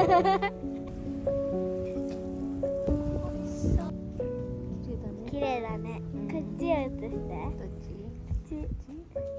綺麗だね。こっちを映して。どっち？こっち。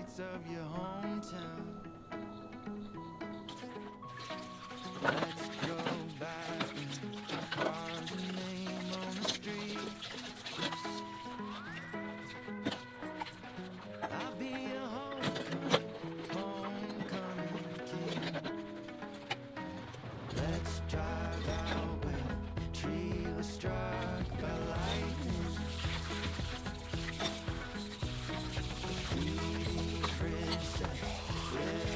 streets of your hometown. Let's go back and carve your name on the street. I'll be a homecoming king. Let's drive out where the tree was struck by lightning. Graffiti bridge set with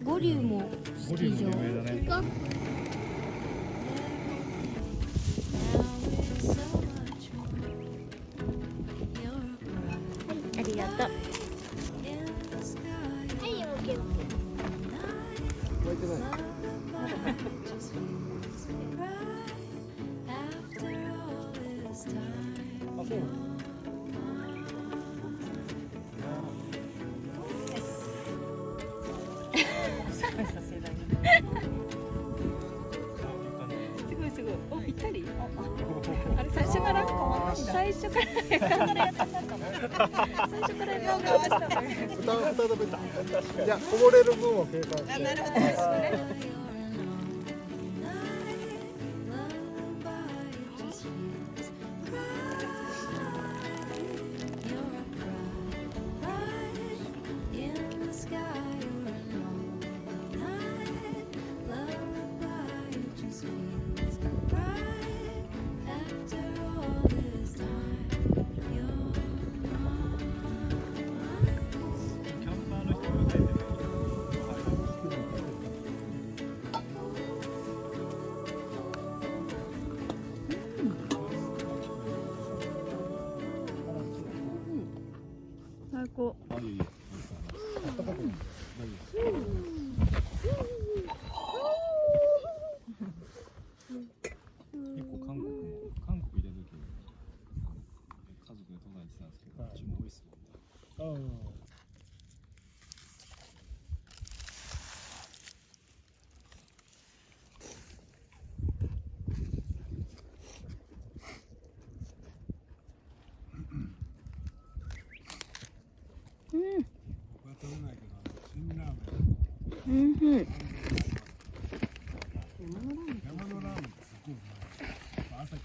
ボリューもスキー場。有名だね。ありがとう。はい、オッケーオッケー。湧いてない。あ、そう。すごいすごい。お、ぴったり。あれ最初から変わらんだ。最初からやってたかも。最初からやってた。蓋食べた。じゃあこぼれる分を計算して。なるほどですね。最高。あ、いい。あったかくない。大丈夫。ってたんですけど、あっちも多いですもんね。僕は取れないけど、辛ラーメン。山のラーメンってすっごいうまい。朝し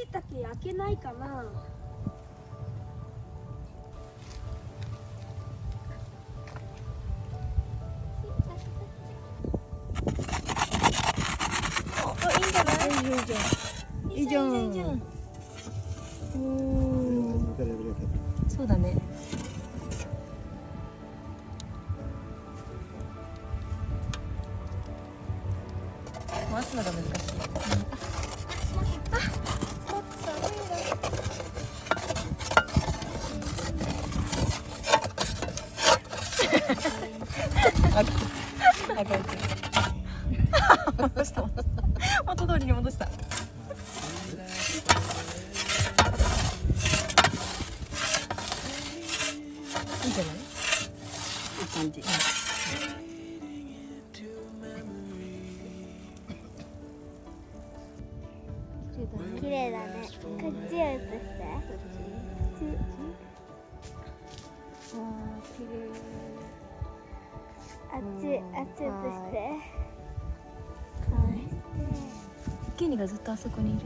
いたけ焼けないかな。いいんじゃない？いいじゃん。いいじゃん。そうだね。回すのが難しい。戻した元通りに戻した。いいじゃない？いい感じ。綺麗だね。こっちを映して。あっち映して。ケニーがずっとあそこにいる。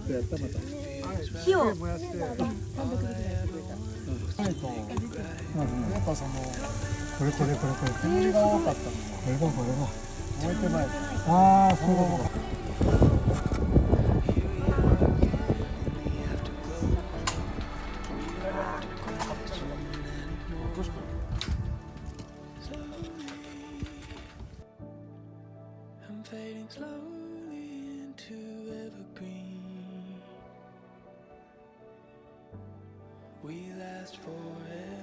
やったまた。火を燃やして。やっぱこれ煙が多かったの。これだ。燃えてない。ああ、そういうことか。I'm fading slowly into evergreen. We last forever.